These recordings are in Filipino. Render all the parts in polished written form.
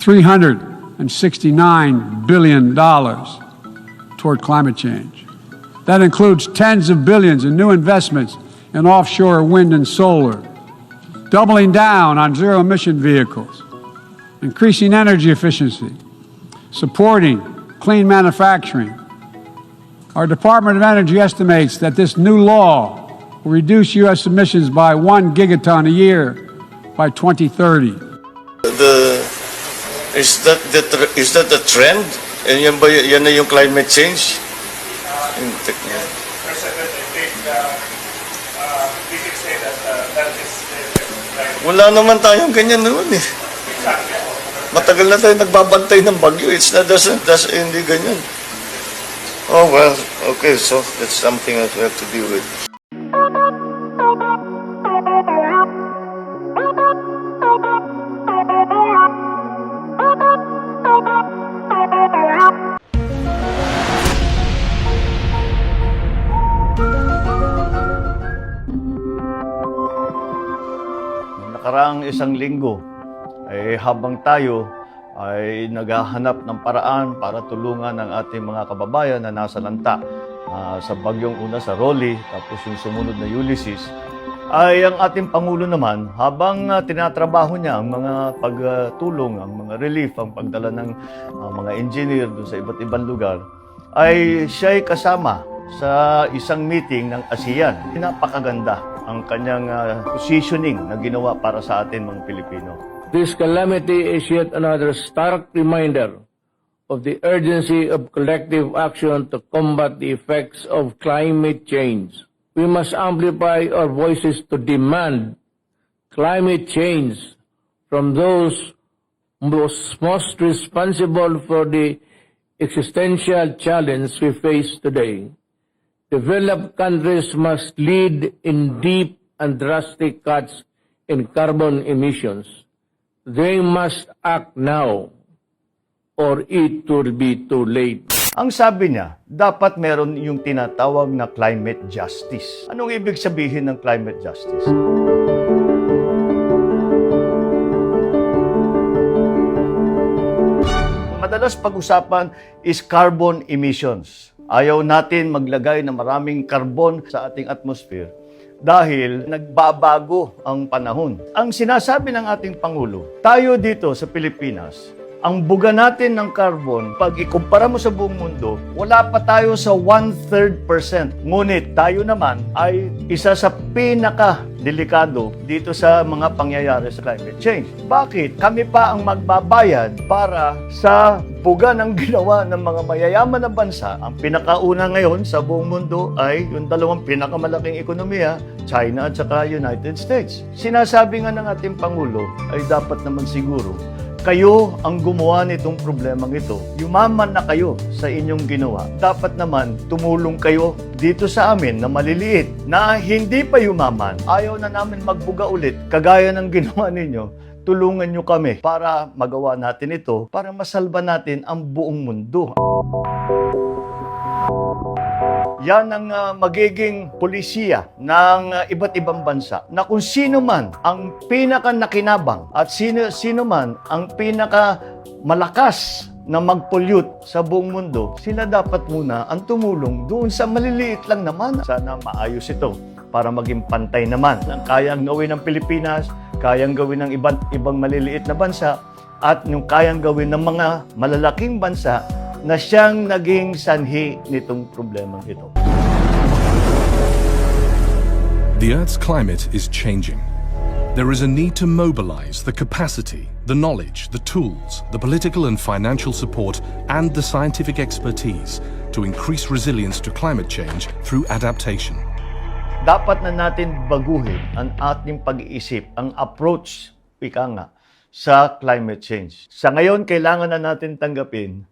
$369 billion toward climate change. That includes tens of billions in new investments in offshore wind and solar, doubling down on zero-emission vehicles, increasing energy efficiency, supporting clean manufacturing. Our Department of Energy estimates that this new law will reduce U.S. emissions by 1 gigaton a year by 2030. Is that the trend? And yan na yung climate change? President, I think we can say that that is the Wala naman tayong ganyan noon eh. exactly. Matagal na tayo nagbabantay ng bagyo. It's not, hindi ganyan. Oh well, okay, so that's something that we have to deal with. Nakaraang isang linggo, habang tayo ay naghahanap ng paraan para tulungan ang ating mga kababayan na nasa lanta sa bagyong una sa Rolly, tapos yung sumunod na Ulysses, ay ang ating Pangulo naman, habang tinatrabaho niya ang mga pagtulong, ang mga relief, ang pagdala ng mga engineer doon sa iba't ibang lugar, ay siya'y kasama sa isang meeting ng ASEAN. Napakaganda ang kanyang positioning na ginawa para sa atin mga Pilipino. This calamity is yet another stark reminder of the urgency of collective action to combat the effects of climate change. We must amplify our voices to demand climate change from those most responsible for the existential challenge we face today. Developed countries must lead in deep and drastic cuts in carbon emissions. They must act now or it will be too late. Ang sabi niya, dapat meron yung tinatawag na climate justice. Anong ibig sabihin ng climate justice? Madalas pag-usapan is carbon emissions. Ayaw natin maglagay ng maraming carbon sa ating atmosphere dahil nagbabago ang panahon. Ang sinasabi ng ating Pangulo, tayo dito sa Pilipinas, ang buga natin ng carbon, pag ikumpara mo sa buong mundo, wala pa tayo sa 1/3%. Ngunit tayo naman ay isa sa pinaka-delikado dito sa mga pangyayari sa climate change. Bakit? Kami pa ang magbabayad para sa buga ng ginawa ng mga mayayaman na bansa. Ang pinakauna ngayon sa buong mundo ay yung dalawang pinakamalaking ekonomiya, China at saka United States. Sinasabi nga ng ating Pangulo ay dapat naman siguro kayo ang gumawa nitong problemang ito. Yumaman na kayo sa inyong ginawa. Dapat naman tumulong kayo dito sa amin na maliliit, na hindi pa yumaman. Ayaw na namin magbuga ulit. Kagaya ng ginawa ninyo, tulungan nyo kami para magawa natin ito, para masalba natin ang buong mundo. Yan ang magiging polisiya ng iba't ibang bansa, na kung sino man ang pinaka-nakinabang at sino man ang pinaka-malakas na mag-pollute sa buong mundo, sila dapat muna ang tumulong doon sa maliliit lang naman. Sana maayos ito para maging pantay naman. Ang kayang gawin ng Pilipinas, kayang gawin ng ibang maliliit na bansa, at yung kayang gawin ng mga malalaking bansa na siyang naging sanhi nitong problemang ito. The Earth's climate is changing. There is a need to mobilize the capacity, the knowledge, the tools, the political and financial support, and the scientific expertise to increase resilience to climate change through adaptation. Dapat na natin baguhin ang ating pag-iisip, ang approach, ika nga, sa climate change. Sa ngayon, kailangan na natin tanggapin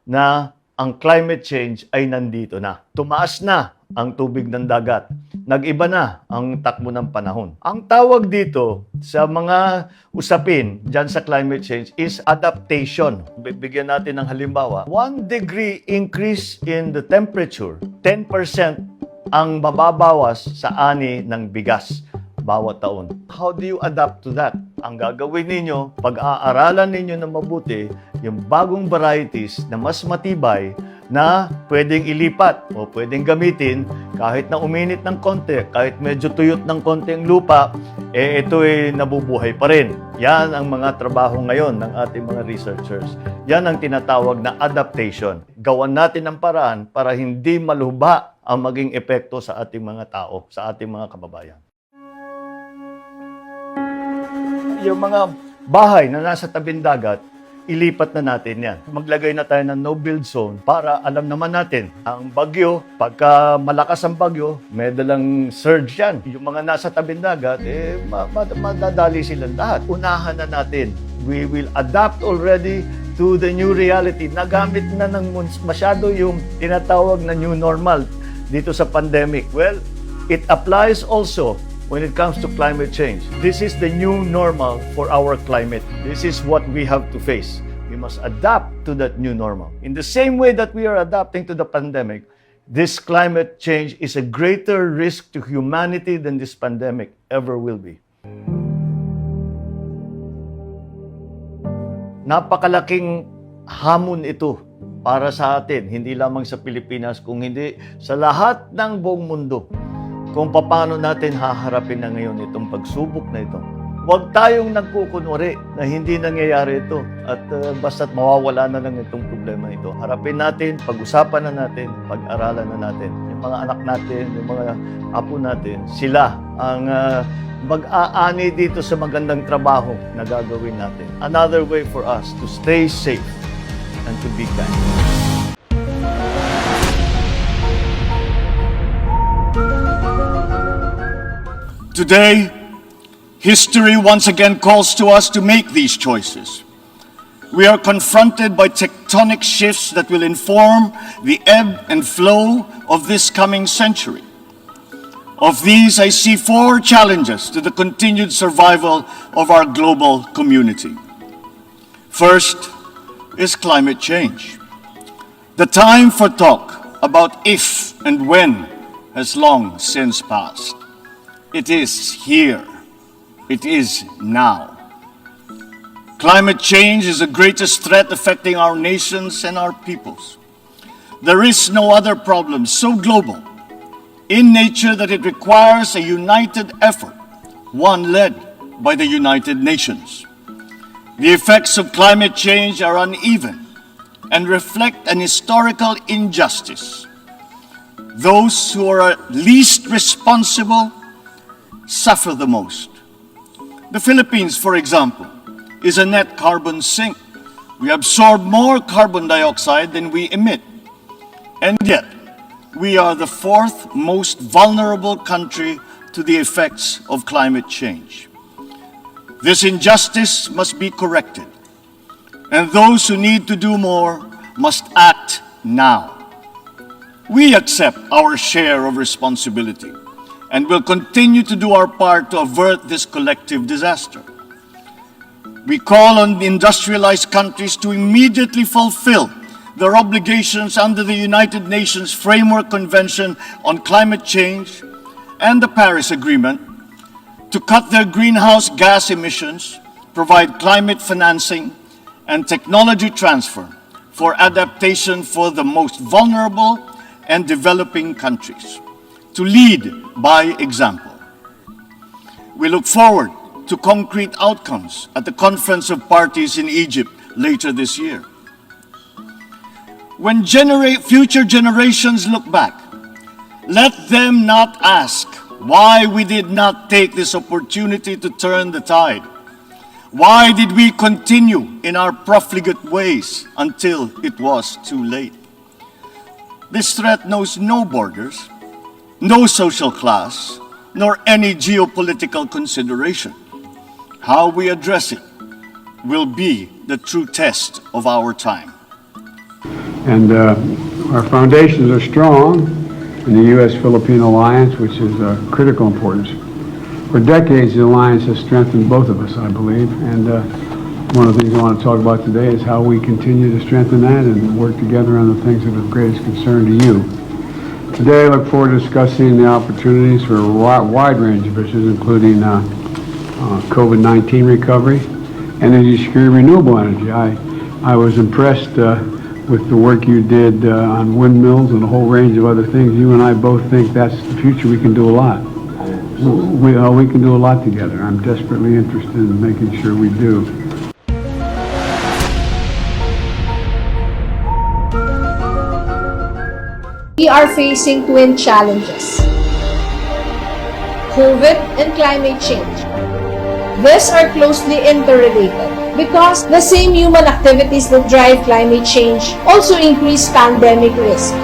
na ang climate change ay nandito na. Tumaas na ang tubig ng dagat. Nag-iba na ang takbo ng panahon. Ang tawag dito sa mga usapin dyan sa climate change is adaptation. Bibigyan natin ng halimbawa. 1 degree increase in the temperature, 10% ang mababawas sa ani ng bigas. bawat taon. How do you adapt to that? Ang gagawin ninyo, pag-aaralan ninyo na mabuti yung bagong varieties na mas matibay na pwedeng ilipat o pwedeng gamitin kahit na uminit ng konti, kahit medyo tuyot ng konti ang lupa, ito ay nabubuhay pa rin. Yan ang mga trabaho ngayon ng ating mga researchers. Yan ang tinatawag na adaptation. Gawan natin ang paraan para hindi malubha ang maging epekto sa ating mga tao, sa ating mga kababayan. Yung mga bahay na nasa tabing dagat, ilipat na natin yan. Maglagay na tayo ng no-build zone para alam naman natin, ang bagyo, pagka malakas ang bagyo, may dalang surge yan. Yung mga nasa tabing dagat, madadali silang lahat. Unahan na natin. We will adapt already to the new reality. Nagamit na ng masyado yung tinatawag na new normal dito sa pandemic. Well, it applies also when it comes to climate change. This is the new normal for our climate. This is what we have to face. We must adapt to that new normal. In the same way that we are adapting to the pandemic, this climate change is a greater risk to humanity than this pandemic ever will be. Napakalaking hamon ito para sa atin, hindi lamang sa Pilipinas, kung hindi sa lahat ng buong mundo. Kung paano natin haharapin na ngayon itong pagsubok na ito. Huwag tayong nagkukunwari na hindi nangyayari ito at basta't mawawala na lang itong problema ito. Harapin natin, pag-usapan na natin, pag-aralan na natin. Yung mga anak natin, yung mga apo natin, sila ang mag-aani dito sa magandang trabaho na gagawin natin. Another way for us to stay safe and to be kind. Today, history once again calls to us to make these choices. We are confronted by tectonic shifts that will inform the ebb and flow of this coming century. Of these, I see 4 challenges to the continued survival of our global community. First is climate change. The time for talk about if and when has long since passed. It is here. It is now. Climate change is the greatest threat affecting our nations and our peoples. There is no other problem so global in nature that it requires a united effort, one led by the United Nations. The effects of climate change are uneven and reflect an historical injustice. Those who are least responsible suffer the most. The Philippines, for example, is a net carbon sink. We absorb more carbon dioxide than we emit. And yet, we are the 4th most vulnerable country to the effects of climate change. This injustice must be corrected, and those who need to do more must act now. We accept our share of responsibility and will continue to do our part to avert this collective disaster. We call on the industrialized countries to immediately fulfill their obligations under the United Nations Framework Convention on Climate Change and the Paris Agreement, to cut their greenhouse gas emissions, provide climate financing, and technology transfer for adaptation for the most vulnerable and developing countries, to lead by example. We look forward to concrete outcomes at the Conference of Parties in Egypt later this year. When future generations look back, let them not ask why we did not take this opportunity to turn the tide. Why did we continue in our profligate ways until it was too late? This threat knows no borders, no social class, nor any geopolitical consideration. How we address it will be the true test of our time. And our foundations are strong in the U.S.-Philippine alliance, which is of critical importance. For decades, the alliance has strengthened both of us, I believe. And one of the things I want to talk about today is how we continue to strengthen that and work together on the things that are of greatest concern to you. Today, I look forward to discussing the opportunities for a wide range of issues, including COVID-19 recovery, energy security, renewable energy. I was impressed with the work you did on windmills and a whole range of other things. You and I both think that's the future. We can do a lot. We can do a lot together. I'm desperately interested in making sure we do. We are facing twin challenges: COVID and climate change. These are closely interrelated because the same human activities that drive climate change also increase pandemic risk.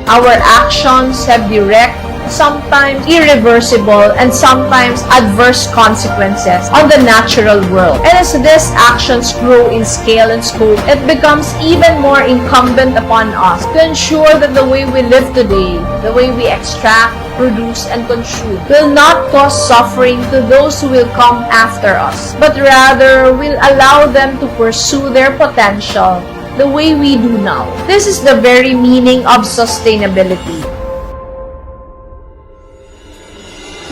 Our actions have direct, sometimes irreversible, and sometimes adverse consequences on the natural world. And as these actions grow in scale and scope, it becomes even more incumbent upon us to ensure that the way we live today, the way we extract, produce, and consume, will not cause suffering to those who will come after us, but rather will allow them to pursue their potential the way we do now. This is the very meaning of sustainability.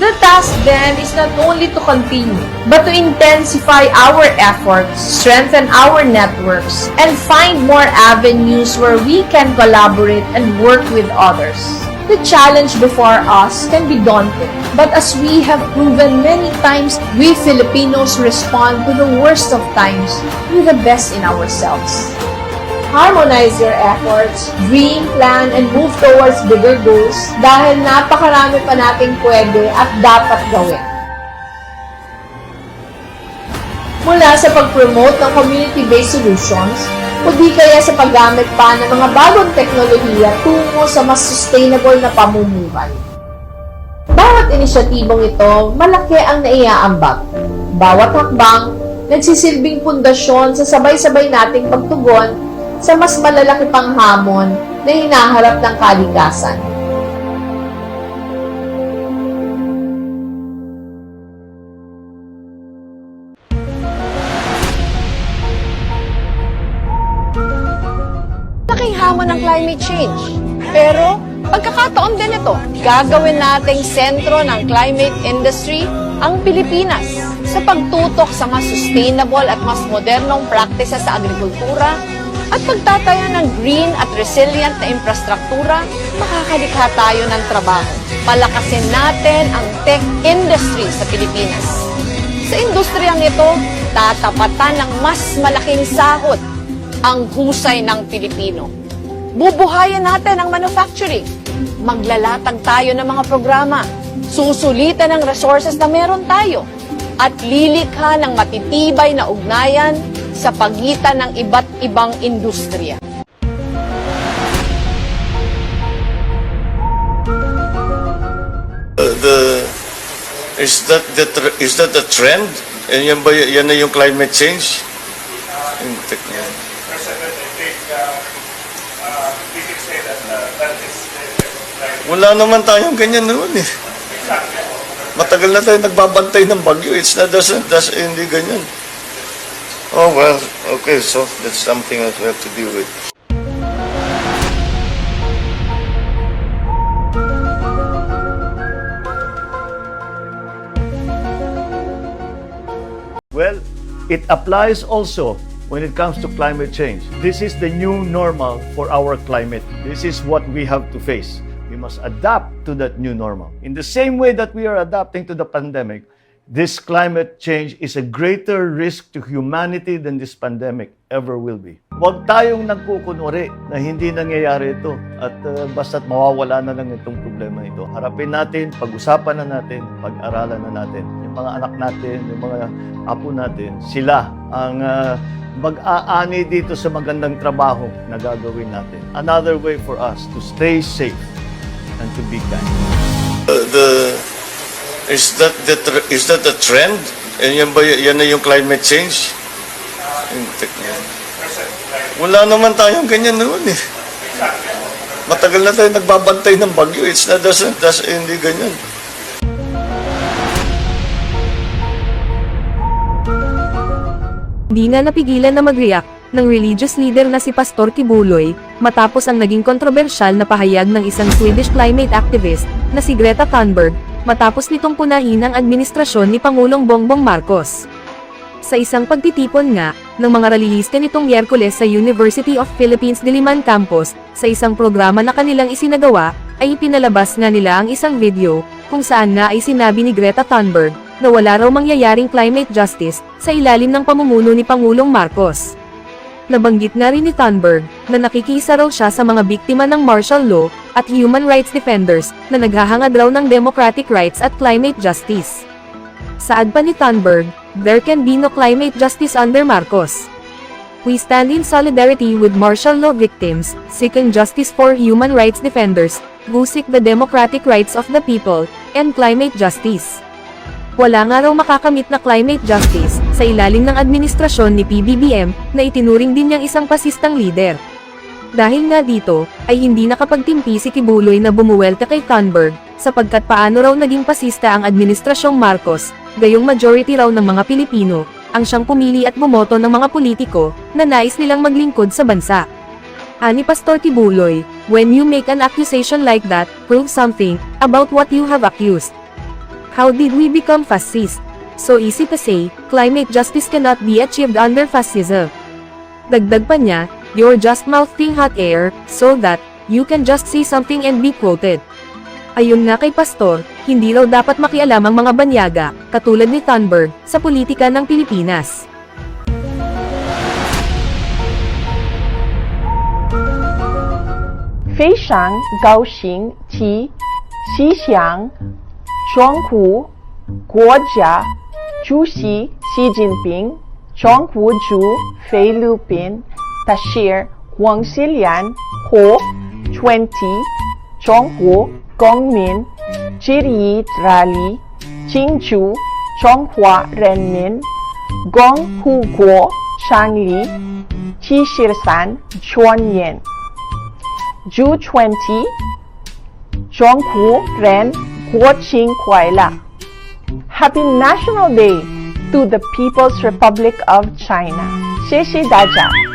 The task then is not only to continue, but to intensify our efforts, strengthen our networks, and find more avenues where we can collaborate and work with others. The challenge before us can be daunting, but as we have proven many times, we Filipinos respond to the worst of times with the best in ourselves. Harmonize your efforts, dream, plan, and move towards bigger goals dahil napakarami pa nating pwede at dapat gawin. Mula sa pag-promote ng community-based solutions, o di kaya sa paggamit pa ng mga bagong teknolohiya tungo sa mas sustainable na pamumuhay. Bawat inisyatibong ito, malaki ang naiaambag. Bawat hakbang, nagsisilbing pundasyon sa sabay-sabay nating pagtugon sa mas malalaki pang hamon na hinaharap ng kalikasan. Laking hamon ng climate change. Pero, pagkakataon din ito, gagawin nating sentro ng climate industry ang Pilipinas sa pagtutok sa mas sustainable at mas modernong practices sa agrikultura at pagtatayo ng green at resilient na infrastruktura, makakalikha tayo ng trabaho. Palakasin natin ang tech industry sa Pilipinas. Sa industriyang ito, tatapatan ng mas malaking sahod ang husay ng Pilipino. Bubuhayan natin ang manufacturing. Maglalatag tayo ng mga programa. Susulitan ang resources na meron tayo. At lilikha ng matitibay na ugnayan sa pagitan ng iba't ibang industriya. Is that the trend? Yan ba yan na yung climate change? President, I think we can say that that is the climate. Wala naman tayong ganyan noon eh. Matagal na tayo nagbabantay ng bagyo. It's not hindi ganyan. Oh well, okay, so that's something that we have to deal with. Well, it applies also when it comes to climate change. This is the new normal for our climate. This is what we have to face. We must adapt to that new normal. In the same way that we are adapting to the pandemic, this climate change is a greater risk to humanity than this pandemic ever will be. Huwag tayong nagkukunwari na hindi nangyayari ito at basta't mawawala na lang itong problema ito. Harapin natin, pag-usapan na natin, pag-aralan na natin. Yung mga anak natin, yung mga apo natin, sila ang mag-aani dito sa magandang trabaho na gagawin natin. Another way for us to stay safe and to be kind. Is that the trend? Yan ba yan na yung climate change? Wala naman tayong ganyan noon eh. Matagal na tayo nagbabantay ng bagyo. It's not hindi ganyan. Di na napigilan na mag-react ng religious leader na si Pastor Tibuloy, matapos ang naging kontrobersyal na pahayag ng isang Swedish climate activist na si Greta Thunberg, matapos nitong punahin ang administrasyon ni Pangulong Bongbong Marcos. Sa isang pagtitipon nga, ng mga relihiste nitong Miyerkules sa University of Philippines Diliman Campus, sa isang programa na kanilang isinagawa, ay ipinalabas nga nila ang isang video, kung saan nga ay sinabi ni Greta Thunberg, na wala raw mangyayaring climate justice, sa ilalim ng pamumuno ni Pangulong Marcos. Nabanggit nga rin ni Thunberg, na nakikiisa raw siya sa mga biktima ng martial law, at human rights defenders, na naghahangad raw ng democratic rights at climate justice. Saad pa ni Thunberg, there can be no climate justice under Marcos. We stand in solidarity with martial law victims, seeking justice for human rights defenders, who seek the democratic rights of the people, and climate justice. Wala nga raw makakamit na climate justice, sa ilalim ng administrasyon ni PBBM, na itinuring din niyang isang pasistang leader. Dahil nga dito, ay hindi nakapagtimpi si Tibuloy na bumuwelta kay Thunberg, sapagkat paano raw naging pasista ang administrasyong Marcos, gayong majority raw ng mga Pilipino, ang siyang pumili at bumoto ng mga politiko, na nais nilang maglingkod sa bansa. Ani Pastor Tibuloy, when you make an accusation like that, prove something, about what you have accused. How did we become fascist? So easy to say, climate justice cannot be achieved under fascism. Dagdag pa niya, you're just mouthing hot air, so that, you can just say something and be quoted. Ayon nga kay Pastor, hindi raw dapat makialam ang mga banyaga, katulad ni Thunberg, sa politika ng Pilipinas. Feishang Gaoxing Qi Xixiang Zhonghu Guojia Juxi Xi Jinping Zhonghu Zhu Fei Lupin Tashir Huang Xilian Ho 20 Zhonghu Gongmin Jiri Rali Qingzhu Zhonghua Renmin Gong Hu Guo Shangli Qi Shirsan Chuanyan Zhu 20 Zhonghu Ren Guoqing Kuaila. Happy National Day to the People's Republic of China. 谢谢大家。